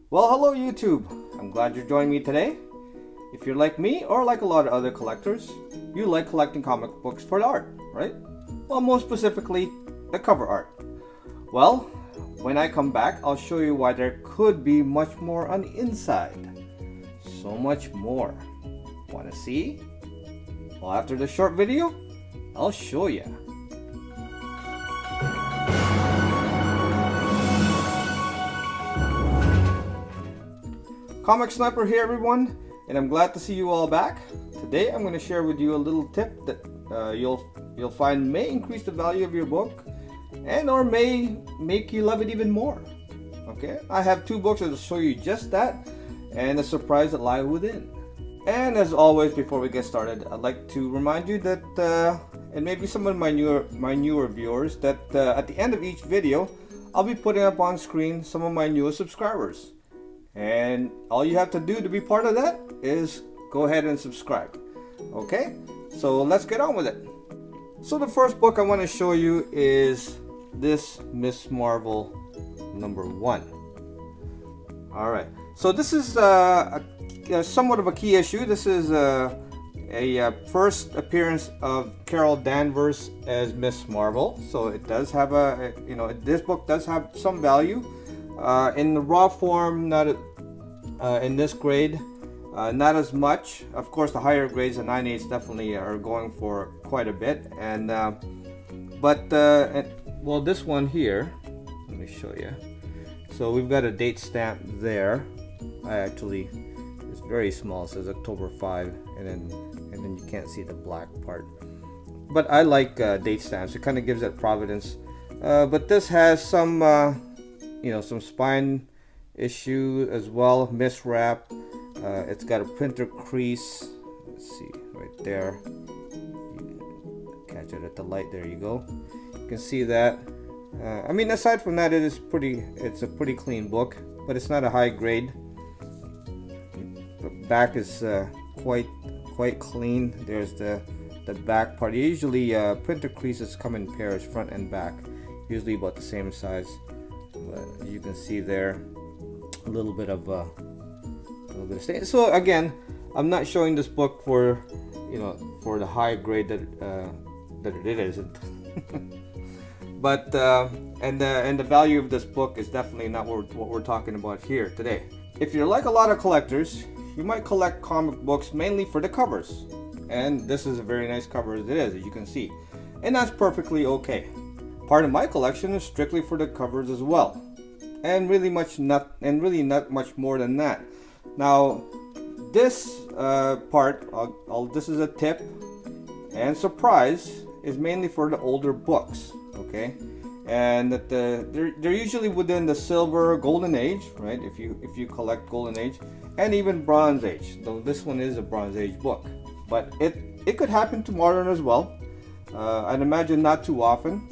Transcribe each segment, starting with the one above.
Well, hello YouTube. I'm glad you're joining me today. If you're like me or like a lot of other collectors, you like collecting comic books for the art, right? Well, most specifically, the cover art. Well, when I come back, I'll show you why there could be much more on the inside. So much more. Want to see? Well, after the short video, I'll show you. Comic Sniper here, everyone, and I'm glad to see you all back. Today I'm going to share with you a little tip that you'll find may increase the value of your book and or may make you love it even more. Okay, I have two books that will show you just that and the surprise that lie within. And as always, before we get started, I'd like to remind you that and maybe some of my newer viewers that at the end of each video I'll be putting up on screen some of my newest subscribers. And all you have to do to be part of that is go ahead and subscribe. Okay, so let's get on with it. So the first book I want to show you is this Ms. Marvel #1. Alright, so this is somewhat of a key issue. This is a first appearance of Carol Danvers as Ms. Marvel. So it does have this book does have some value. In the raw form, not in this grade, not as much. Of course, the higher grades, the 9/8 definitely are going for quite a bit. And well, this one here, let me show you. So we've got a date stamp there. It's very small. It says October 5, and then you can't see the black part. But I like date stamps. It kind of gives that provenance. But this has some. Some spine issue as well, miswrap. It's got a printer crease. Let's see, right there. You can catch it at the light. There you go. You can see that. I mean, aside from that, it's a pretty clean book, but it's not a high grade. The back is quite clean. There's the back part. Usually, printer creases come in pairs, front and back, usually about the same size. But you can see there a little bit of stain. So again, I'm not showing this book for the high grade that it isn't. But and the value of this book is definitely not what we're talking about here today. If you're like a lot of collectors, you might collect comic books mainly for the covers, and this is a very nice cover as it is, as you can see, and that's perfectly okay. Part of my collection is strictly for the covers as well, and really not much more than that. Now, this part, this is a tip and surprise, is mainly for the older books, okay? And that they're usually within the silver, golden age, right? If you collect golden age, and even bronze age. Though this one is a bronze age book, but it could happen to modern as well. I'd imagine not too often.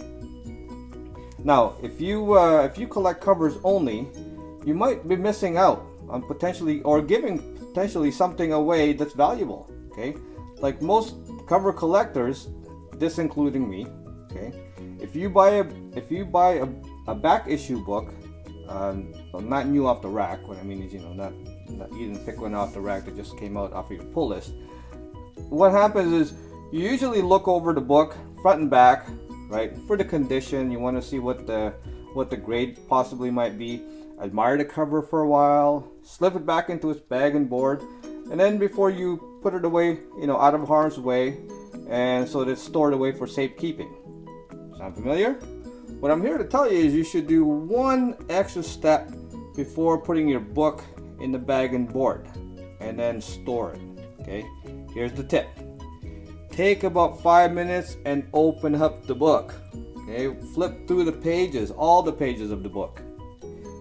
Now, if you collect covers only, you might be missing out on giving potentially something away that's valuable. Okay, like most cover collectors, this including me. Okay, if you buy a back issue book, well, not new off the rack. What I mean is, not you didn't pick one off the rack that just came out off of your pull list. What happens is you usually look over the book front and back. Right, for the condition, you want to see what the grade possibly might be. Admire the cover for a while, slip it back into its bag and board, and then before you put it away, out of harm's way, and so that it's stored away for safekeeping. Sound familiar? What I'm here to tell you is you should do one extra step before putting your book in the bag and board, and then store it. Okay, here's the tip. Take about 5 minutes and open up the book. Okay, flip through the pages, all the pages of the book.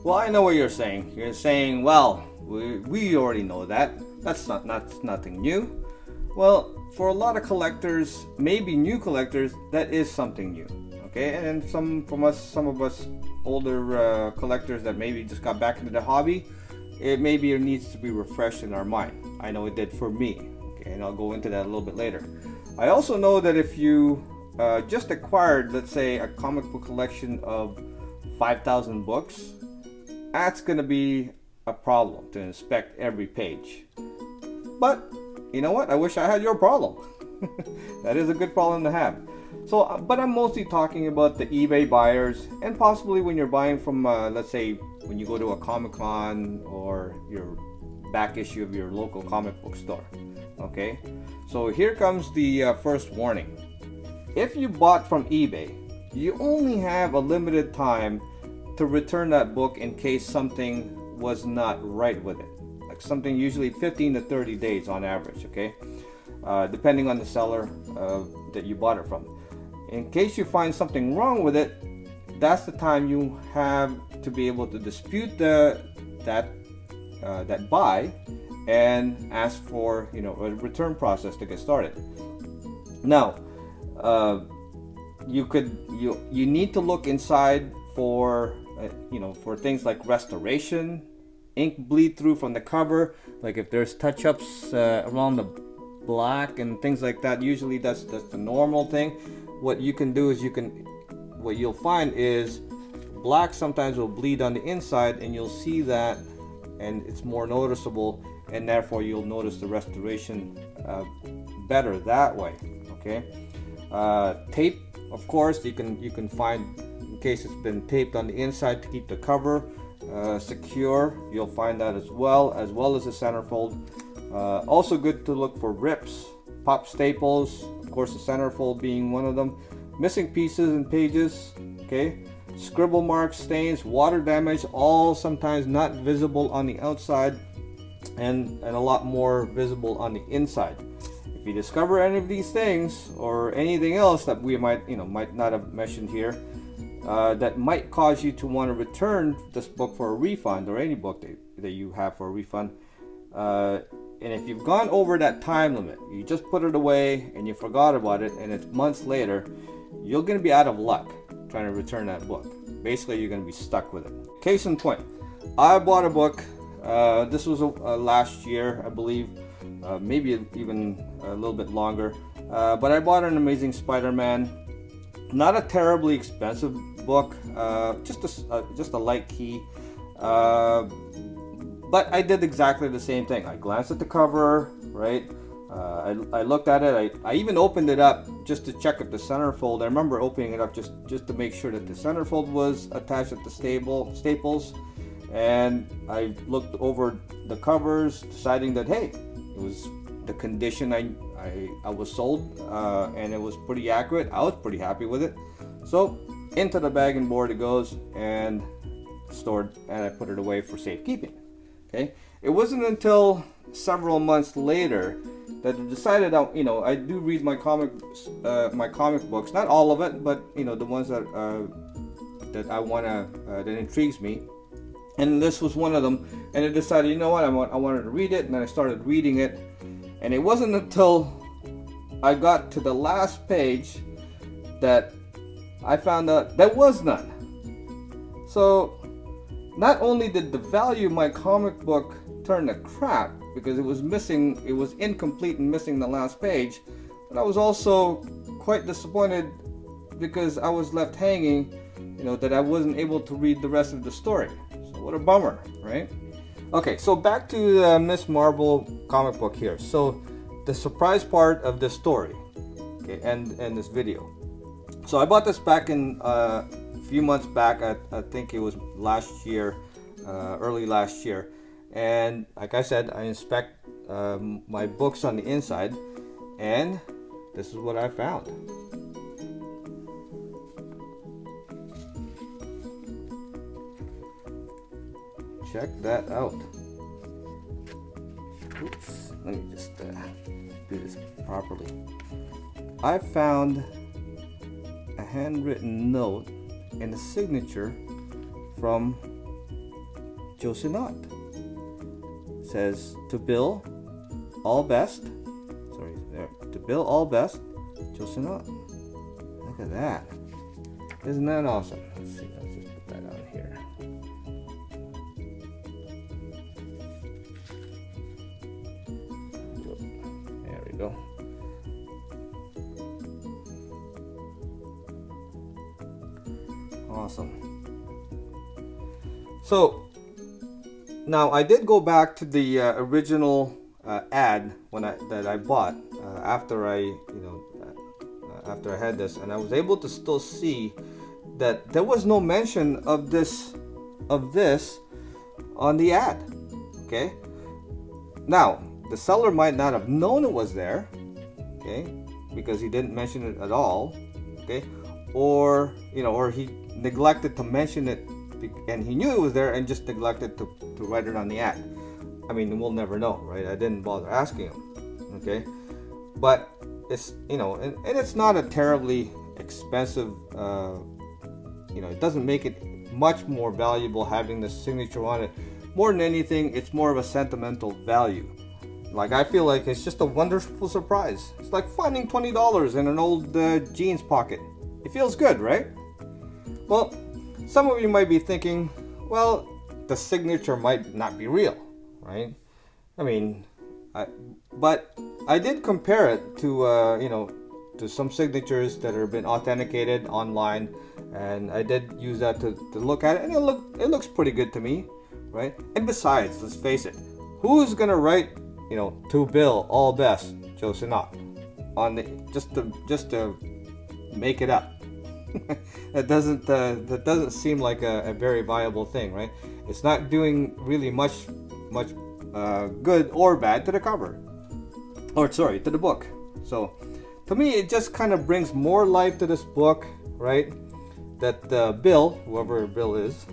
Well, I know what you're saying. You're saying, well, we already know that. That's nothing new. Well, for a lot of collectors, maybe new collectors, that is something new. Okay, and then some of us older collectors that maybe just got back into the hobby, it maybe needs to be refreshed in our mind. I know it did for me. Okay, and I'll go into that a little bit later. I also know that if you just acquired, let's say, a comic book collection of 5,000 books, that's going to be a problem to inspect every page. But you know what? I wish I had your problem. That is a good problem to have. So, but I'm mostly talking about the eBay buyers, and possibly when you're buying from, let's say, when you go to a Comic-Con or your back issue of your local comic book store. Okay, so here comes the first warning. If you bought from eBay, you only have a limited time to return that book in case something was not right with it. Like something, usually 15 to 30 days on average, okay? Depending on the seller that you bought it from. In case you find something wrong with it, that's the time you have to be able to dispute that buy and ask for, you know, a return process to get started. Now, you need to look inside for you know, for things like restoration, ink bleed through from the cover, like if there's touch-ups around the black and things like that. Usually that's the normal thing. What you can do is what you'll find is black sometimes will bleed on the inside, and you'll see that, and it's more noticeable, and therefore you'll notice the restoration better that way. Okay, tape, of course, you can find, in case it's been taped on the inside to keep the cover secure. You'll find that as well as the centerfold. Also good to look for rips, pop staples, of course the centerfold being one of them. Missing pieces and pages, okay, scribble marks, stains, water damage, all sometimes not visible on the outside, and a lot more visible on the inside. If you discover any of these things or anything else that we might not have mentioned here, that might cause you to want to return this book for a refund, or any book that you have for a refund, and if you've gone over that time limit, you just put it away and you forgot about it, and it's months later, you're going to be out of luck trying to return that book. Basically, you're going to be stuck with it. Case in point, I bought a book. This was last year, I believe, maybe even a little bit longer. But I bought an Amazing Spider-Man. Not a terribly expensive book, just a light key. But I did exactly the same thing. I glanced at the cover, right? I looked at it. I even opened it up just to check if the centerfold. I remember opening it up just to make sure that the centerfold was attached at the staples. And I looked over the covers, deciding that, hey, it was the condition I was sold, and it was pretty accurate. I was pretty happy with it. So into the bag and board it goes, and stored, and I put it away for safekeeping. Okay. It wasn't until several months later that I decided, I do read my comic books, not all of it, but the ones that I wanna that intrigues me, and this was one of them. And I decided, you know what, I wanted to read it, and then I started reading it, and it wasn't until I got to the last page that I found out there was none. So not only did the value of my comic book turn to crap because it was incomplete and missing the last page, but I was also quite disappointed because I was left hanging, that I wasn't able to read the rest of the story. So what a bummer, right? Okay, so back to the Miss Marvel comic book here. So the surprise part of this story, okay, and this video. So I bought this back in a few months back. I think it was last year, early last year. And like I said, I inspect my books on the inside, and this is what I found. Check that out. Oops, let me just do this properly. I found a handwritten note and a signature from Joe Sinnott. Says, to Bill, all best. Sorry, there. To Bill, all best, Joe Sinnott. Look at that. Isn't that awesome? Let's see, let's just put that on here. There we go. Awesome. So Now I did go back to the original ad that I bought after I had this, and I was able to still see that there was no mention of this on the ad. Okay. Now the seller might not have known it was there, okay, because he didn't mention it at all, okay, or or he neglected to mention it, and he knew it was there and just neglected to write it on the ad. I mean, we'll never know, right? I didn't bother asking him, okay, but it's and it's not a terribly expensive, it doesn't make it much more valuable having the signature on it. More than anything, it's more of a sentimental value. Like, I feel like it's just a wonderful surprise. It's like finding $20 in an old jeans pocket. It feels good, right? Well, some of you might be thinking, well, the signature might not be real, right? I mean, but I did compare it to to some signatures that have been authenticated online, and I did use that to look at it, and it looks pretty good to me, right? And besides, let's face it, who's gonna write to Bill, all best, Joe Sinnott, on the just to make it up? That doesn't seem like a very viable thing, right? It's not doing really much good or bad to the cover, or sorry, to the book. So to me, it just kind of brings more life to this book, right? That Bill, whoever Bill is,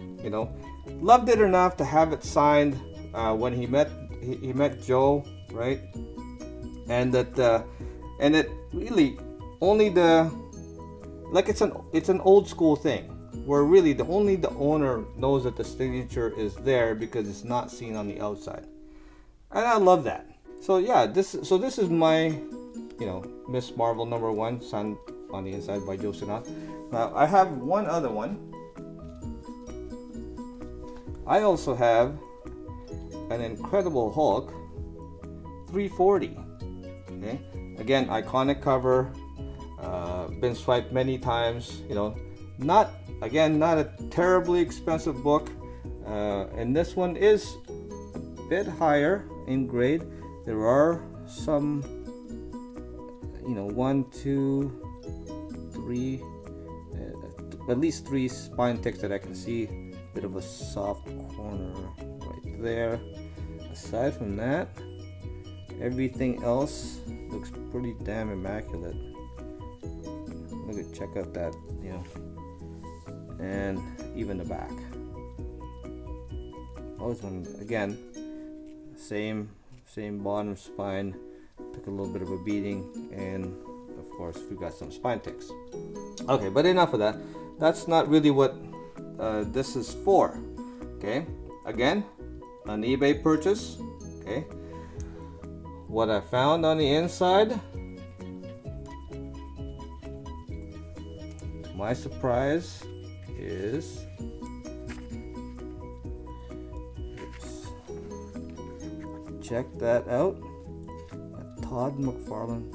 loved it enough to have it signed when he met Joe, right? And that and it really only it's an old school thing where really only the owner knows that the signature is there because it's not seen on the outside, and I love that. So yeah, this is my Miss Marvel #1, signed on the inside by Joe Sinnott. Now I have one other one. I also have an Incredible Hulk 340. Okay, again, iconic cover, been swiped many times. Not a terribly expensive book, and this one is a bit higher in grade. There are some, 1, 2, 3, at least 3 spine ticks that I can see. Bit of a soft corner right there. Aside from that, everything else looks pretty damn immaculate. Check out that, and even the back. Always one again, same bottom spine. Took a little bit of a beating, and of course we got some spine ticks. Okay, but enough of that. That's not really what this is for. Okay, again, an eBay purchase. Okay, what I found on the inside, to my surprise, is check that out, a Todd McFarlane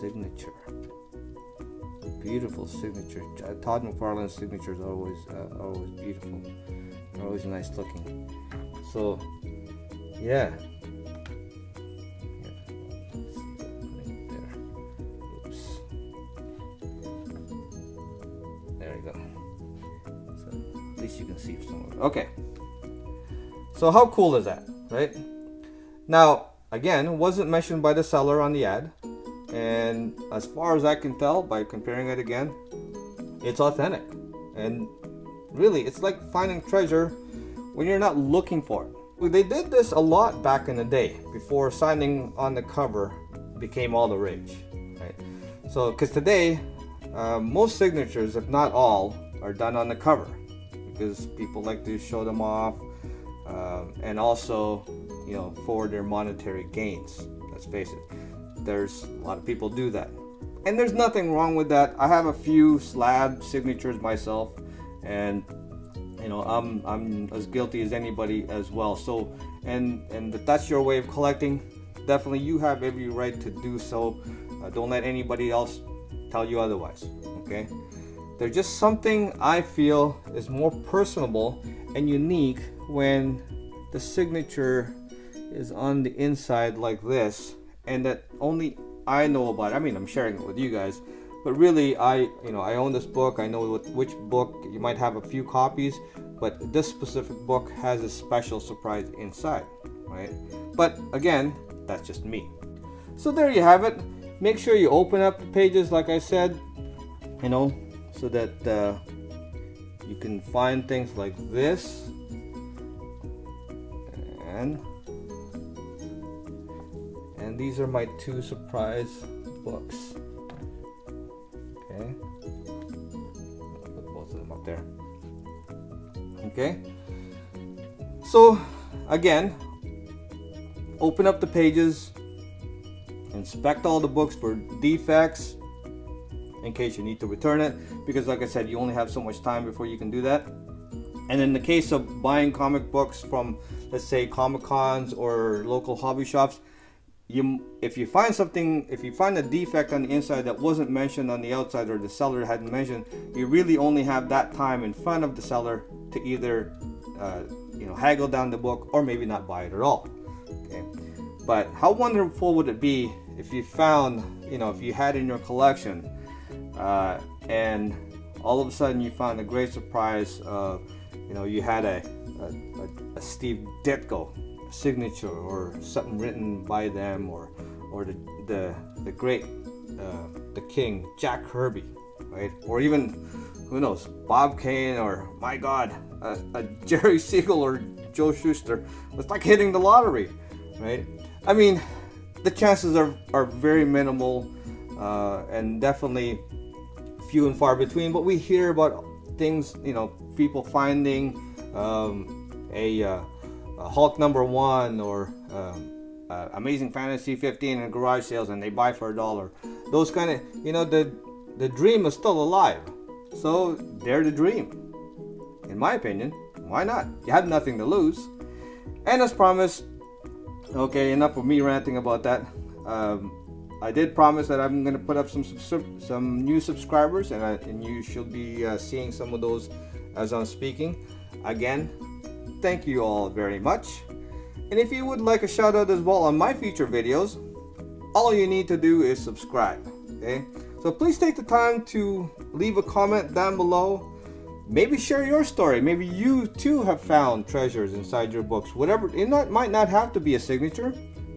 signature. Beautiful signature. Todd McFarlane's signatures are always beautiful. They're always nice looking. So yeah. Oops. There you go. So at least you can see some of it. Okay. So how cool is that, right? Now, again, it wasn't mentioned by the seller on the ad. And as far as I can tell by comparing it again, it's authentic. And really, it's like finding treasure when you're not looking for it. They did this a lot back in the day before signing on the cover became all the rage, right? So, because today, most signatures, if not all, are done on the cover because people like to show them off, and also, for their monetary gains. Let's face it. There's a lot of people do that, and there's nothing wrong with that. I have a few slab signatures myself, and I'm as guilty as anybody as well. So, and if that's your way of collecting, definitely you have every right to do so. Don't let anybody else tell you otherwise. Okay, they're just something I feel is more personable and unique when the signature is on the inside like this, and that only I know about it. I mean, I'm sharing it with you guys, but really I own this book. I know which book. You might have a few copies, but this specific book has a special surprise inside, right? But again, that's just me. So there you have it. Make sure you open up the pages like I said, so that you can find things like this, and these are my 2 surprise books. Okay, put both of them up there. Okay, so again, open up the pages, inspect all the books for defects in case you need to return it, because like I said, you only have so much time before you can do that. And in the case of buying comic books from, let's say, Comic-Cons or local hobby shops, if you find a defect on the inside that wasn't mentioned on the outside, or the seller hadn't mentioned, you really only have that time in front of the seller to either haggle down the book or maybe not buy it at all. Okay, but how wonderful would it be if you found, if you had in your collection, and all of a sudden you found a great surprise of, you had a Steve Ditko signature, or something written by them, or the great the King Jack Kirby, right? Or even, who knows, Bob Kane, or my God, a Jerry Siegel or Joe Shuster. It's like hitting the lottery, right? I mean, the chances are very minimal, and definitely few and far between. But we hear about things, people finding a Hulk #1 or Amazing Fantasy 15 in garage sales, and they buy for $1. Those kind of, the dream is still alive. So dare to dream. In my opinion, why not? You have nothing to lose. And as promised, okay, enough of me ranting about that. I did promise that I'm going to put up some new subscribers, and you should be seeing some of those as I'm speaking. Again, thank you all very much. And if you would like a shout out as well on my future videos, all you need to do is subscribe. Okay, so please take the time to leave a comment down below. Maybe share your story. Maybe you too have found treasures inside your books. Whatever, it might not have to be a signature.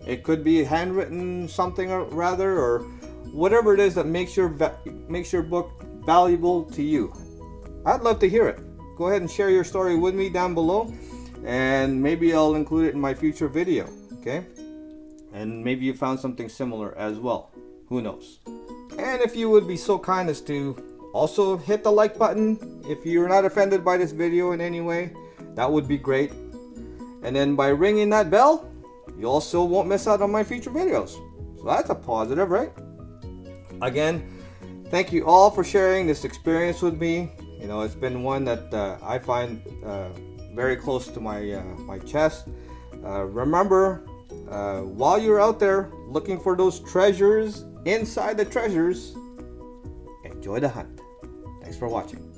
It could be a handwritten something, or rather, or whatever it is that makes your book valuable to you. I'd love to hear it. Go ahead and share your story with me down below, and maybe I'll include it in my future video. Okay, and maybe you found something similar as well. Who knows? And if you would be so kind as to also hit the like button if you're not offended by this video in any way, that would be great. And then by ringing that bell, you also won't miss out on my future videos. So that's a positive, right? Again, thank you all for sharing this experience with me. It's been one that I find very close to my chest. Remember, while you're out there looking for those treasures inside the treasures, enjoy the hunt. Thanks for watching.